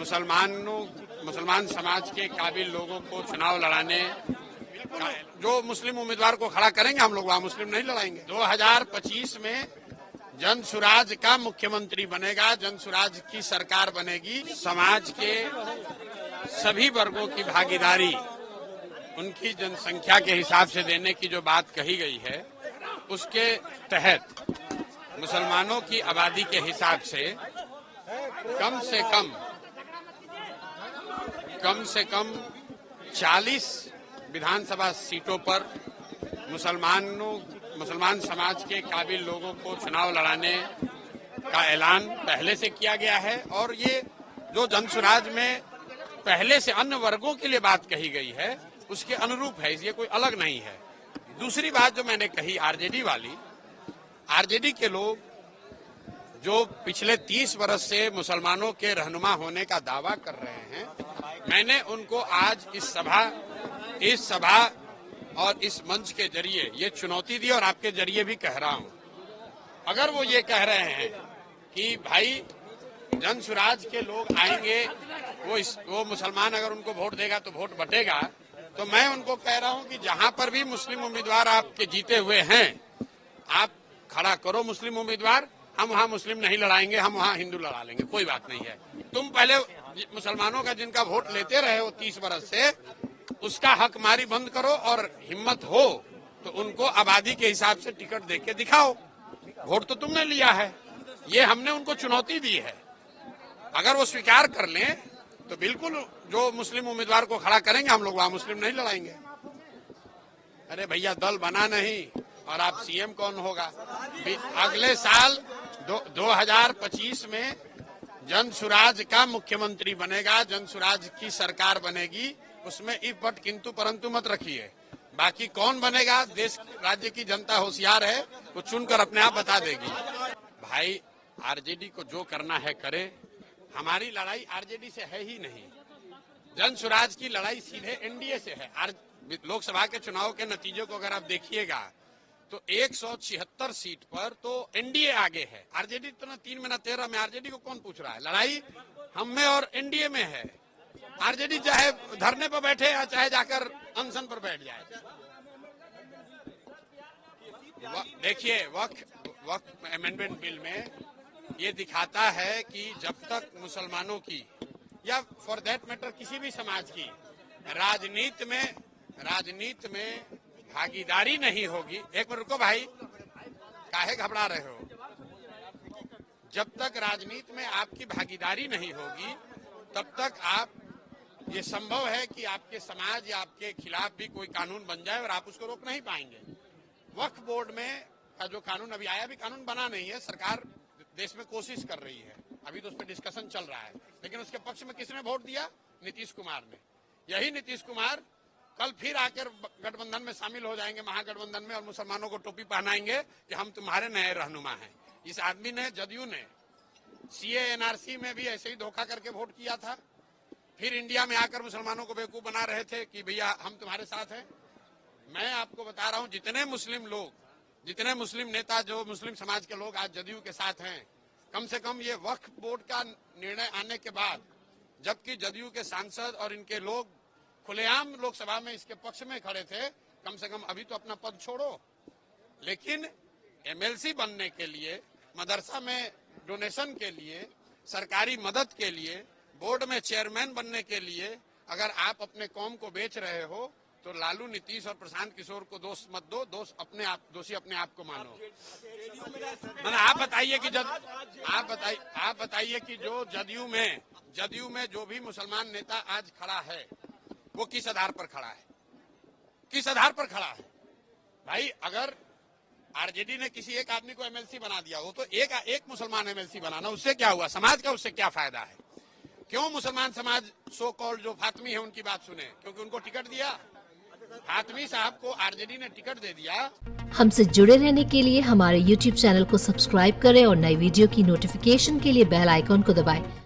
मुसलमान समाज के काबिल लोगों को चुनाव लड़ाने जो मुस्लिम उम्मीदवार को खड़ा करेंगे हम लोग वहाँ मुस्लिम नहीं लड़ाएंगे। 2025 में जन सुराज का मुख्यमंत्री बनेगा, जन सुराज की सरकार बनेगी। समाज के सभी वर्गों की भागीदारी उनकी जनसंख्या के हिसाब से देने की जो बात कही गई है, उसके तहत मुसलमानों की आबादी के हिसाब से कम से कम 40 विधानसभा सीटों पर मुसलमान समाज के काबिल लोगों को चुनाव लड़ाने का ऐलान पहले से किया गया है। और ये जो जनसुराज में पहले से अन्य वर्गों के लिए बात कही गई है, उसके अनुरूप है, ये कोई अलग नहीं है। दूसरी बात जो मैंने कही आरजेडी वाली, आरजेडी के लोग जो पिछले 30 वर्ष से मुसलमानों के रहनुमा होने का दावा कर रहे हैं, मैंने उनको आज इस सभा और इस मंच के जरिए ये चुनौती दी और आपके जरिए भी कह रहा हूं। अगर वो ये कह रहे हैं कि भाई जन सुराज के लोग आएंगे, वो मुसलमान अगर उनको वोट देगा तो वोट बटेगा, तो मैं उनको कह रहा हूं कि जहां पर भी मुस्लिम उम्मीदवार आपके जीते हुए हैं, आप खड़ा करो मुस्लिम उम्मीदवार। हम वहां मुस्लिम नहीं लड़ाएंगे, हम वहां हिंदू लड़ा लेंगे, कोई बात नहीं है। तुम पहले मुसलमानों का जिनका वोट लेते रहे हो 30 वर्ष से, उसका हक मारी बंद करो और हिम्मत हो तो उनको आबादी के हिसाब से टिकट देके दिखाओ। वोट तो तुमने लिया है, ये हमने उनको चुनौती दी है। अगर वो स्वीकार कर लें तो बिल्कुल जो मुस्लिम उम्मीदवार को खड़ा करेंगे हम लोग वहां मुस्लिम नहीं लड़ाएंगे। अरे भैया, दल बना नहीं और आप सीएम कौन होगा? अगले साल 2025 में जन सुराज का मुख्यमंत्री बनेगा, जन सुराज की सरकार बनेगी। उसमें इफ बट किंतु परंतु मत रखिए। बाकी कौन बनेगा, देश राज्य की जनता होशियार है, वो चुनकर अपने आप बता देगी। भाई, आरजेडी को जो करना है करे, हमारी लड़ाई आरजेडी से है ही नहीं। जन सुराज की लड़ाई सीधे एनडीए से है। लोकसभा के चुनाव के नतीजों को अगर आप देखिएगा तो 176 सीट पर तो एनडीए आगे है। आरजेडी तो ना 3 में ना 13 में। आरजेडी को कौन पूछ रहा है? लड़ाई हम में और एनडीए में है। आरजेडी चाहे धरने पर बैठे या चाहे जाकर अनशन पर बैठ जाए। देखिए, वक्फ अमेंडमेंट बिल में ये दिखाता है कि जब तक मुसलमानों की या फॉर दैट मैटर किसी भी समाज की राजनीति में भागीदारी नहीं होगी। एक मिनट रुको भाई, काहे घबरा रहे हो? जब तक राजनीति में आपकी भागीदारी नहीं होगी, तब तक ये संभव है कि आपके समाज या आपके खिलाफ भी कोई कानून बन जाए और आप उसको रोक नहीं पाएंगे। वक्फ बोर्ड में का जो कानून अभी आया, भी कानून बना नहीं है। सरकार देश में कोशिश कर रही है, अभी तो उस पर डिस्कशन चल रहा है। लेकिन उसके पक्ष में किसने वोट दिया? नीतीश कुमार ने। यही नीतीश कुमार कल फिर आकर गठबंधन में शामिल हो जाएंगे, महागठबंधन में, और मुसलमानों को टोपी पहनाएंगे कि हम तुम्हारे नए रहनुमा हैं। इस आदमी ने, जदयू ने, सीए एनआरसी में भी ऐसे ही धोखा करके वोट किया था। फिर इंडिया में आकर मुसलमानों को बेवकूफ बना रहे थे कि भैया हम तुम्हारे साथ हैं। मैं आपको बता रहा हूं, जितने मुस्लिम नेता, जो मुस्लिम समाज के लोग आज जदयू के साथ हैं, कम से कम ये वक्फ बोर्ड का निर्णय आने के बाद, जबकि जदयू के सांसद और इनके लोग खुलेआम लोकसभा में इसके पक्ष में खड़े थे, कम से कम अभी तो अपना पद छोड़ो। लेकिन एमएलसी बनने के लिए, मदरसा में डोनेशन के लिए, सरकारी मदद के लिए, बोर्ड में चेयरमैन बनने के लिए अगर आप अपने कौम को बेच रहे हो, तो लालू, नीतीश और प्रशांत किशोर को दोष मत दो, दोषी अपने आप को मानो। आप बताइए कि जो जदयू में जो भी मुसलमान नेता आज खड़ा है, वो किस आधार पर खड़ा है? किस आधार पर खड़ा है? भाई, अगर आरजेडी ने किसी एक आदमी को एमएलसी बना दिया हो, तो एक मुसलमान एमएलसी बनाना, उससे क्या हुआ? समाज का उससे क्या फायदा है? क्यों मुसलमान समाज सो कॉल्ड जो फातमी है उनकी बात सुने? क्योंकि उनको टिकट दिया। फातमी साहब को आरजेडी ने टिकट दे दिया। हमसे जुड़े रहने के लिए हमारे YouTube चैनल को सब्सक्राइब करें और नई वीडियो की नोटिफिकेशन के लिए बेल आइकॉन को दबाएं।